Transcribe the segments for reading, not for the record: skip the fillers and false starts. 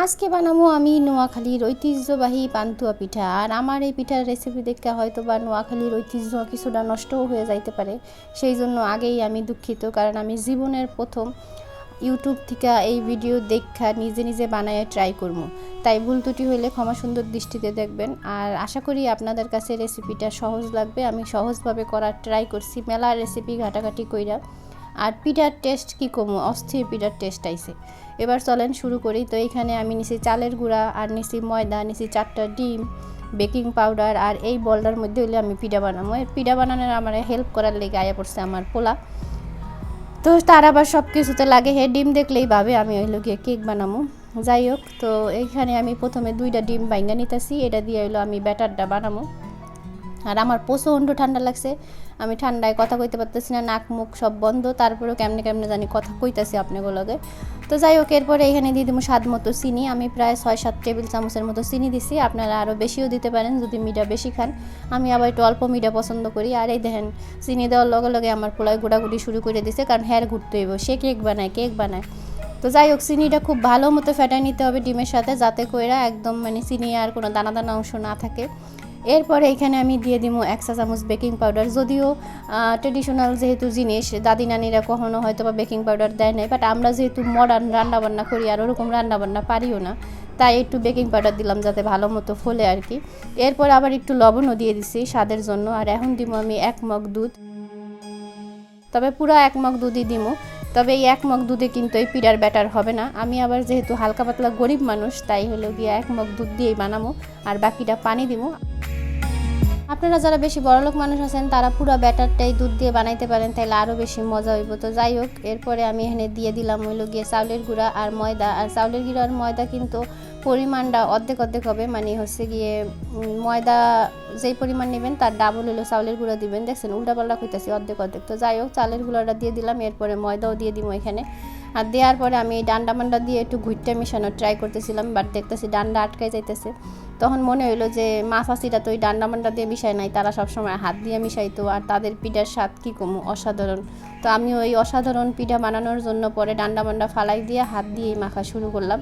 আজকে বানাবো আমি নোয়াখালীর ঐতিহ্যবাহী পান্তুয়া পিঠা। আর আমার এই পিঠার রেসিপি দেখে হয়তো বা নোয়াখালীর ঐতিহ্য কিছুটা নষ্টও হয়ে যাইতে পারে, সেই জন্য আগেই আমি দুঃখিত, কারণ আমি জীবনের প্রথম ইউটিউব থেকে এই ভিডিও দেখা নিজে নিজে বানায় ট্রাই করবো। তাই ভুল ত্রুটি হইলে ক্ষমা সুন্দর দৃষ্টিতে দেখবেন। আর আশা করি আপনাদের কাছে রেসিপিটা সহজ লাগবে। আমি সহজভাবে করার ট্রাই করছি, মেলা রেসিপি ঘাটাঘাটি কইরা। আর পিঠার টেস্ট কি কমু, অস্থির পিঠার টেস্ট আইছে। এবার চলেন শুরু করি। তো এইখানে আমি নিছি চালের গুঁড়া, আর নিছি ময়দা, নিছি 4টা ডিম, বেকিং পাউডার, আর এই বলটার মধ্যে হইলে আমি পিঠা বানাবো। এই পিঠা বানানোর আমার হেল্প করার লেগে আয়া পড়ছে আমার পোলা। তো তার আবার সব কিছুতে লাগে হে ডিম দেখলেই ভাবে আমি হইলো গিয়ে কেক বানাবো। যাই হোক, তো এইখানে আমি প্রথমে 2টা ডিম ভাঙ্গা নিতেছি, এটা দিয়ে হইলো আমি ব্যাটারটা বানাবো। আর আমার প্রচণ্ড ঠান্ডা লাগছে, আমি ঠান্ডায় কথা কইতে পারতেছি না, নাক মুখ সব বন্ধ, তারপরেও কেমনে কেমনে জানি কথা কইতাছি আপনাগুলোকে। তো যাই হোক, এরপরে এখানে দিয়ে দেবো স্বাদ মতো চিনি। আমি প্রায় 6-7 টেবিল চামচের মতো চিনি দিছি, আপনারা আরও বেশিও দিতে পারেন যদি মিঠা বেশি খান। আমি আবার একটু অল্প মিঠা পছন্দ করি। আর এই দেখেন, চিনি দেওয়ার লগে লগে আমার পোলায় গোড়াগুড়ি শুরু করে দিছে, কারণ হ্যার ঘুরতে হইব, সে কেক বানায়। তো যাই হোক, চিনিটা খুব ভালো মতো ফেটাই নিতে হবে ডিমের সাথে, যাতে কইরা একদম মানে চিনি আর কোনো দানা দানা অংশ না থাকে। এরপরে এখানে আমি দিয়ে দিব 1 চা চামচ বেকিং পাউডার। যদিও ট্রেডিশনাল যেহেতু জিনিস, দাদি নানিরা কখনো হয়তো বা বেকিং পাউডার দেয় নাই, বাট আমরা যেহেতু মডার্ন রান্নাবান্না করি আর ওরকম রান্নাবান্না পারিও না, তাই একটু বেকিং পাউডার দিলাম যাতে ভালো মতো ফোলে আর কি। এরপর আবার একটু লবণও দিয়ে দিছি স্বাদের জন্য। আর এখন দিব আমি 1 মগ দুধ, তবে পুরো 1 মগ দুধই দিব। তবে এই 1 মগ দুধে কিন্তু এই পিঠার ব্যাটার হবে না। আমি আবার যেহেতু হালকা পাতলা গরিব মানুষ, তাই হলো গিয়ে 1 মগ দুধ দিয়েই বানাবো, আর বাকিটা পানি দিব। আপনারা যারা বেশি বড়লোক মানুষ আছেন তারা পুরো ব্যাটারটাই দুধ দিয়ে বানাইতে পারেন, তাহলে আরও বেশি মজা হইব। তো যাই হোক, এরপরে আমি এখানে দিয়ে দিলাম হইলো গিয়ে চাউলের গুঁড়া আর ময়দা। আর চাউলের গুঁড়া আর ময়দা কিন্তু পরিমাণটা অর্ধেক অর্ধেক হবে, মানে হচ্ছে গিয়ে ময়দা যেই পরিমাণ নেবেন তার ডাবল হলো চাউলের গুঁড়া দিবেন। দেখছেন উল্টাপাল্টা কইতাছি, অর্ধেক অর্ধেক। তো যাই হোক, চালের গুঁড়াটা দিয়ে দিলাম, এরপরে ময়দাও দিয়ে দিব এখানে। আর দেওয়ার পরে আমি ডান্ডা মান্ডা দিয়ে একটু ঘুরটা মিশানোর ট্রাই করতেছিলাম, বাট দেখতেছি ডান্ডা আটকাই যাইতেছে। তখন মনে হইলো যে মা চাচিরা তো ওই ডান্ডা মান্ডা দিয়ে মিশায় নাই, তারা সবসময় হাত দিয়ে মিশাইতো, আর তাদের পিঠার স্বাদ কী কমু, অসাধারণ। তো আমি ওই অসাধারণ পিঠা বানানোর জন্য পরে ডান্ডা মান্ডা ফালাই দিয়ে হাত দিয়েই মাখা শুরু করলাম।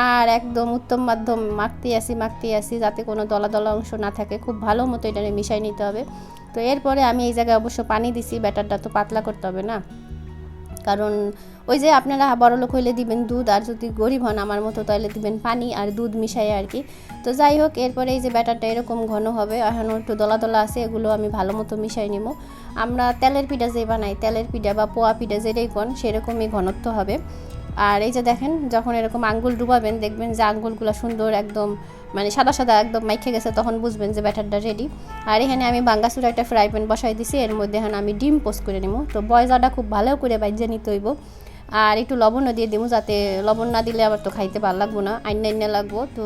আর একদম উত্তম মাধ্যম মাখতেই আসি যাতে কোনো দলা দলা অংশ না থাকে। খুব ভালো মতো এটা মিশাই নিতে হবে। তো এরপরে আমি এই জায়গায় অবশ্য পানি দিছি, ব্যাটারটা তো পাতলা করতে হবে না, কারণ ওই যে আপনারা বড়লোক হইলে দিবেন দুধ, আর যদি গরিব হন আমার মতো তাহলে দিবেন পানি আর দুধ মিশাই আর কি। তো যাই হোক, এরপরে এই যে ব্যাটারটা এরকম ঘন হবে, এখনও একটু দলা দলা আছে, এগুলো আমি ভালো মতো মিশাই নিব। আমরা তেলের পিঠা যে বানাই, তেলের পিঠা বা পোয়া পিঠা যেটাই কোন, সেরকমই ঘনত্ব হবে। আর এই যে দেখেন, যখন এরকম আঙ্গুল ডুবাবেন দেখবেন যে আঙ্গুলগুলো সুন্দর একদম মানে সাদা সাদা একদম মাইখে গেছে, তখন বুঝবেন যে ব্যাটারটা রেডি। আর এখানে আমি বাঙ্গাসুর একটা ফ্রাই প্যান বসাই দিছি, এর মধ্যে এখন আমি ডিম পোস্ট করে নিব। তো বয়জাটা খুব ভালো করে বাইজে নিতে হইব। আর একটু লবণও দিয়ে দিব, যাতে লবণ না দিলে আবার তো খাইতে ভালো লাগবো না, আইনা লাগবো। তো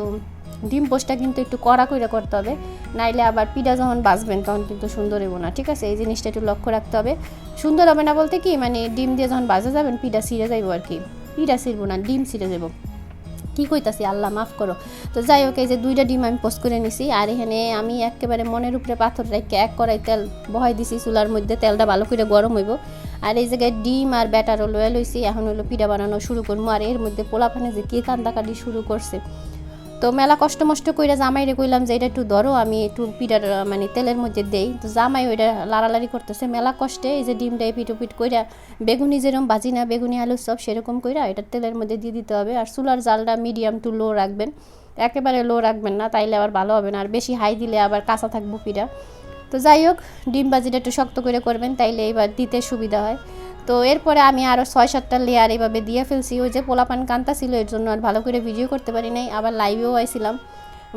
ডিম পোস্টটা কিন্তু একটু কড়া করে করতে হবে, নাইলে আবার পিঠা যখন বাজবেন তখন কিন্তু সুন্দর হইব না, ঠিক আছে? এই জিনিসটা একটু লক্ষ্য রাখতে হবে। সুন্দর হবে না বলতে কি, মানে ডিম দিয়ে যখন বাজা যাবেন পিঠা ছিঁড়ে যাইব আর কি। পিঠা ছিঁড়বো না, ডিম ছিঁড়ে যাবো, কী কইতাছি আল্লাহ মাফ করো। তো যাই হোক, এই যে 2টা ডিম আমি পোস্ট করে নিছি। আর এখানে আমি একেবারে মনের উপরে পাথর রেখে 1 কড়াই তেল বহাই দিছি চুলার মধ্যে, তেলটা ভালো করে গরম হইব। আর এই জায়গায় ডিম আর ব্যাটারও লয়ে লইছি, এখন হলো পিঠা বানানো শুরু করবো। আর এর মধ্যে পোলাপানে যে কে কান্দাকাটি শুরু করছে, তো মেলা কষ্ট মষ্ট কইরা জামাইরে কইলাম যে এটা একটু ধরো, আমি একটু পিঠার মানে তেলের মধ্যে দেই। তো জামাই ওইটা লাড়ালাড়ি করতেছে মেলা কষ্টে। এই যে ডিমটা এপিট ওপিট কইরা, বেগুনি যেরকম ভাজি না, বেগুনি আলুর সব সেরকম কইরা এটা তেলের মধ্যে দিয়ে দিতে হবে। আর চুলার জালটা মিডিয়াম টু লো রাখবেন, একেবারে লো রাখবেন না, তাইলে আবার ভালো হবে না, আর বেশি হাই দিলে আবার কাঁচা থাকবো পিঠা। তো যাই হোক, ডিম ভাজিটা একটু শক্ত করে করবেন, তাইলে এবার দিতে সুবিধা হয়। তো এরপরে আমি আরও 6-7টা লেয়ার এভাবে দিয়ে ফেলছি। ওই যে পোলাপান কান্তা ছিল, এর জন্য আর ভালো করে ভিডিও করতে পারি নাই। আবার লাইভেও আইছিলাম,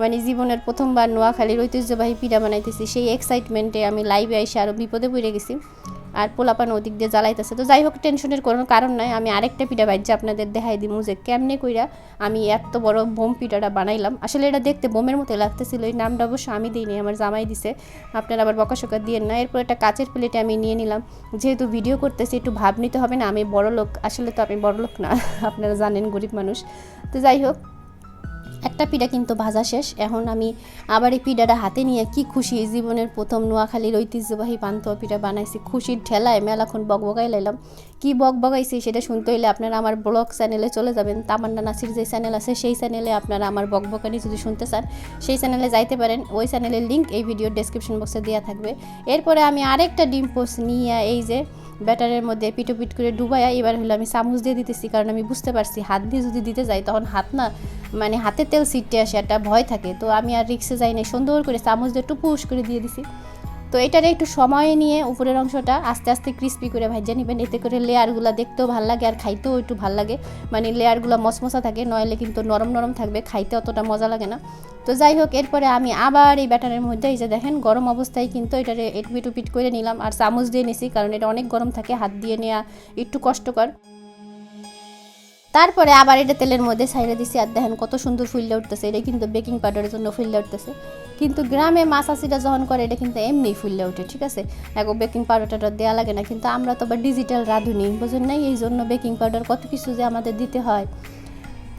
মানে জীবনের প্রথমবার নোয়াখালীর ঐতিহ্যবাহী পিঠা বানাইতেছি, সেই এক্সাইটমেন্টে আমি লাইভে এসে আরও বিপদে পড়ে গেছি। আর পোলাপান ওদিক দিয়ে জ্বালাইতেছে। তো যাই হোক, টেনশনের কোনো কারণ নাই, আমি আরেকটা পিঠা ভাজ্যে আপনাদের দেখাই দিব যে কেমনে কইরা আমি এত বড় বোম পিঠাটা বানাইলাম। আসলে এটা দেখতে বোমের মতো লাগতেছিল, এই নামটা অবশ্য আমি দিইনি, আমার জামাই দিছে, আপনারা আবার বকাশকা দিয়েন না। এরপর একটা কাচের প্লেটে আমি নিয়ে নিলাম, যেহেতু ভিডিও করতেছি একটু ভাব নিতে হবে না আমি বড় লোক, আসলে তো আমি বড় লোক না আপনারা জানেন গরিব মানুষ। তো যাই হোক, একটা পিঠা কিন্তু ভাজা শেষ। এখন আমি আবার এই পিঠাটা হাতে নিয়ে কি খুশি, জীবনের প্রথম নোয়াখালীর ঐতিহ্যবাহী পান্তুয়া পিঠা বানাইছি, খুশির ঠেলায় মেলাক্ষণ বকবকাই লাইলাম। কি বকবকাইছি সেটা শুনতে হইলে আপনারা আমার ব্লগ চ্যানেলে চলে যাবেন। তামান্না নাসির যে চ্যানেল আছে সেই চ্যানেলে আপনারা আমার বকবকানি যদি শুনতে চান সেই চ্যানেলে যাইতে পারেন। ওই চ্যানেলের লিঙ্ক এই ভিডিওর ডেসক্রিপশন বক্সে দেওয়া থাকবে। এরপরে আমি আরেকটা ডিম পোস্ট নিয়ে এই যে ব্যাটারের মধ্যে পিটো পিট করে ডুবাইয়া এবার হলো আমি চামচ দিয়ে দিতেছি, কারণ আমি বুঝতে পারছি হাত দিয়ে যদি দিতে যাই তখন হাত না মানে হাতে তেল ছিটতে আসে, একটা ভয় থাকে। তো আমি আর রিক্সে যাই না, সুন্দর করে চামচ দিয়ে টুপুস করে দিয়ে দিছি। তো এটারে একটু সময় নিয়ে উপরের অংশটা আস্তে আস্তে ক্রিস্পি করে ভাজা নেবেন, এতে করে লেয়ারগুলো দেখতেও ভালো লাগে আর খাইতেও একটু ভালো লাগে, মানে লেয়ারগুলো মশমশা থাকে, নইলে কিন্তু নরম নরম থাকবে, খাইতে অতটা মজা লাগে না। তো যাই হোক, এরপরে আমি আবার এই ব্যাটারের মধ্যে এই যে দেখেন গরম অবস্থায় কিন্তু এটারে একটু পিট করে নিলাম আর চামচ দিয়ে নিছি, কারণ এটা অনেক গরম থাকে, হাত দিয়ে নেওয়া একটু কষ্টকর। তারপরে আবার এটা তেলের মধ্যে ছাইড়ে দিছি আর দেখেন কত সুন্দর ফুললে উঠতেছে। এটা কিন্তু বেকিং পাউডারের জন্য ফুললে উঠতেছে, কিন্তু গ্রামে মাছাচিটা যখন করে এটা কিন্তু এমনি ফুললে ওঠে, ঠিক আছে, এখন বেকিং পাউডারটা দেওয়া লাগে না। কিন্তু আমরা তো আবার ডিজিটাল রাঁধুনি, বুঝেন নাই, এই জন্য বেকিং পাউডার কত কিছু যে আমাদের দিতে হয়।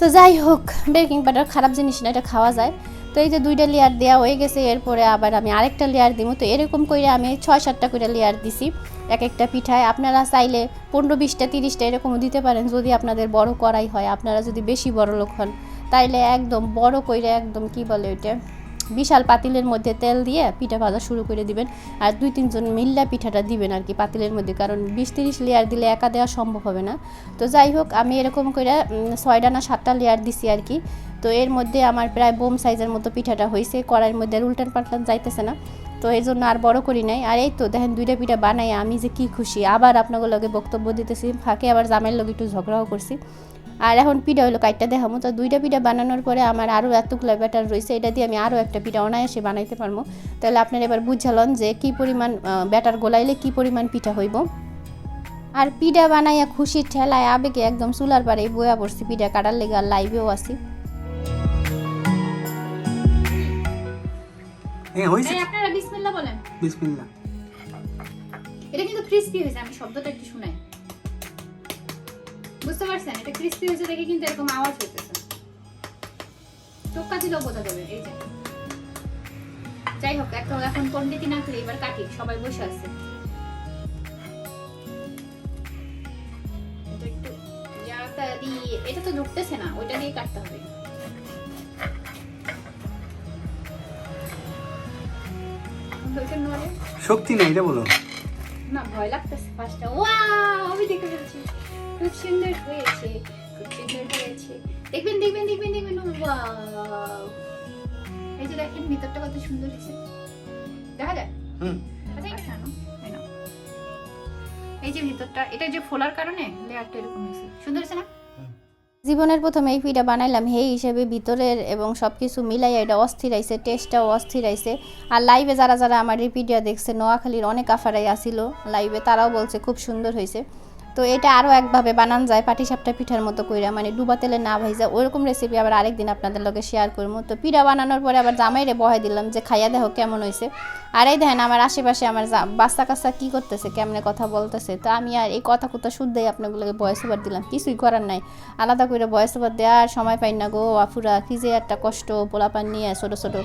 তো যাই হোক, বেকিং পাউডার খারাপ জিনিস না, এটা খাওয়া যায়। তো এই যে 2টা লেয়ার দেওয়া হয়ে গেছে, এরপরে আবার আমি আরেকটা লেয়ার দিব। তো এরকম করে আমি 6-7টা করে লেয়ার দিছি এক একটা পিঠায়। আপনারা চাইলে 15-20টা 30টা এরকমও দিতে পারেন যদি আপনাদের বড় কড়াই হয়। আপনারা যদি বেশি বড় লোক হন তাইলে একদম বড় কইরা একদম কি বলে ওইটা বিশাল পাতিলের মধ্যে তেল দিয়ে পিঠা ভাজা শুরু করে দিবেন। আর 2-3 জন মিল্লা পিঠাটা দিবেন আর কি পাতিলের মধ্যে, কারণ 20-30 লেয়ার দিলে একা দেওয়া সম্ভব হবে না। তো যাই হোক, আমি এরকম করে 6টা না 7টা লেয়ার দিছি আর কি। তো এর মধ্যে আমার প্রায় বোম সাইজের মতো পিঠাটা হয়েছে, কড়াইয়ের মধ্যে আর উল্টান পাল্টান যাইতেছে না। তো এই জন্য আর বড় করি নাই। আর এই তো দেখেন 2টা পিঠা বানাই আমি যে কি খুশি। আবার আপনাদের লগে বক্তব্য দিতেছি, ফাঁকে আবার জামাইয়ের লগে একটু ঝগড়াও করছি। আর এখন পিঠা হলো কাইটটা দেখাবো। তো 2টা পিঠা বানানোর পরে আমার আরও এতগুলো ব্যাটার রয়েছে, এটা দিয়ে আমি আরও একটা পিঠা অনায়াসে বানাইতে পারবো। তাহলে আপনারা এবার বুঝালেন যে কী পরিমাণ ব্যাটার গোলাইলে কী পরিমাণ পিঠা হইব। আর পিঠা বানাইয়া খুশির ঠেলায় আবেগে একদম চুলার পাড়ে বয়া পড়ছি পিঠা কাটার লেগে, আর লাইভেও আছি। আপনারা বিসমিল্লাহ বলেন। বিসমিল্লাহ। এটা কিন্তু ক্রিস্পি হয়েছে, আমি শব্দটা একটু শুনাই, বুঝতে পারছেন? এটা ক্রিস্পি হয়েছে দেখে কিন্তু এরকম আওয়াজ হইতেছে, টোকা দিলেও বোঝা যাবে। এই যে যাই হোক, এখন পণ্ডিতি না করে এবার কাটি, সবাই বসে আছে। এটা তো ঢুকতেছে না, ওইটা দিয়ে কাটতে হবে। শক্তি নাই এটা বলো না, ভয় লাগতেছে ফার্স্টে। ওয়াও, আমি দেখে ফেলছি, খুব সুন্দর হয়েছে, খুব সুন্দর হয়েছে। দেখবেন দেখবেন দেখবেন দেখবেন, ওয়াও, এই যে দেখেন ভিতরটা কত সুন্দর হয়েছে, দেখা যায়? আচ্ছা, এই যে ভিতরটা, এটা যে ফোলার কারণে লেয়ারটা এরকম হয়েছে, সুন্দর হয়েছে না? জীবনের প্রথম এই পিঠা বানাইলাম, সেই হিসেবে ভিতরের এবং সব কিছু মিলাইয়া এটা অস্থির আইছে, টেস্টটাও অস্থির আইছে। আর লাইভে যারা যারা আমার এই পিঠা দেখছে, নোয়াখালীর অনেক আফারাই আসিল লাইভে, তারাও বলছে খুব সুন্দর হয়েছে। তো এটা আরও একভাবে বানান যায় পাটিসাপটা পিঠার মতো কইরা, মানে ডুবা তেলে না ভাইজা, ওইরকম রেসিপি আবার আরেকদিন আপনাদের লগে শেয়ার করবো। তো পিঠা বানানোর পরে আবার জামাইরে বহাই দিলাম যে খাইয়া দেখো কেমন হয়েছে। আর এই দেখেন আমার আশেপাশে আমার বাচ্চা কাচ্চা কী করতেছে, কেমনে কথা বলতেছে। তো আমি আর এই কথা শুদ্ধই আপনাগুলোকে ভয়েস ওভার দিলাম, কিছুই করার নাই, আলাদা করে ভয়েস ওভার দেওয়ার সময় পাই না গো আফুরা, কি যে একটা কষ্ট পোলাপান নিয়ে ছোটো ছোটো।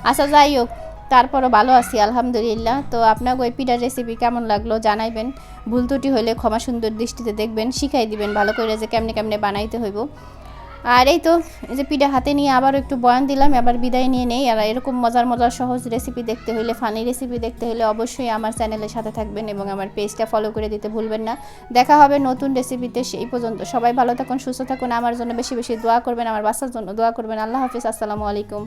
আচ্ছা যাই হোক, তারপরও ভালো আছি আলহামদুলিল্লাহ। তো আপনাকে ওই পিঠার রেসিপি কেমন লাগলো জানাইবেন, ভুল ত্রুটি হলে ক্ষমা সুন্দর দৃষ্টিতে দেখবেন, শিখাই দিবেন ভালো করে যে কেমনে কেমনে বানাইতে হইব। আর এই তো এই যে পিঠা হাতে নিয়ে আবার একটু বয়ান দিলাম, এবার বিদায় নিয়ে নেই। আর এরকম মজার মজার সহজ রেসিপি দেখতে হইলে, ফানি রেসিপি দেখতে হলে অবশ্যই আমার চ্যানেলের সাথে থাকবেন এবং আমার পেজটা ফলো করে দিতে ভুলবেন না। দেখা হবে নতুন রেসিপিতে, সেই পর্যন্ত সবাই ভালো থাকুন, সুস্থ থাকুন, আমার জন্য বেশি বেশি দোয়া করবেন, আমার বাচ্চার জন্য দোয়া করবেন। আল্লাহ হাফিজ, আসসালামু আলাইকুম।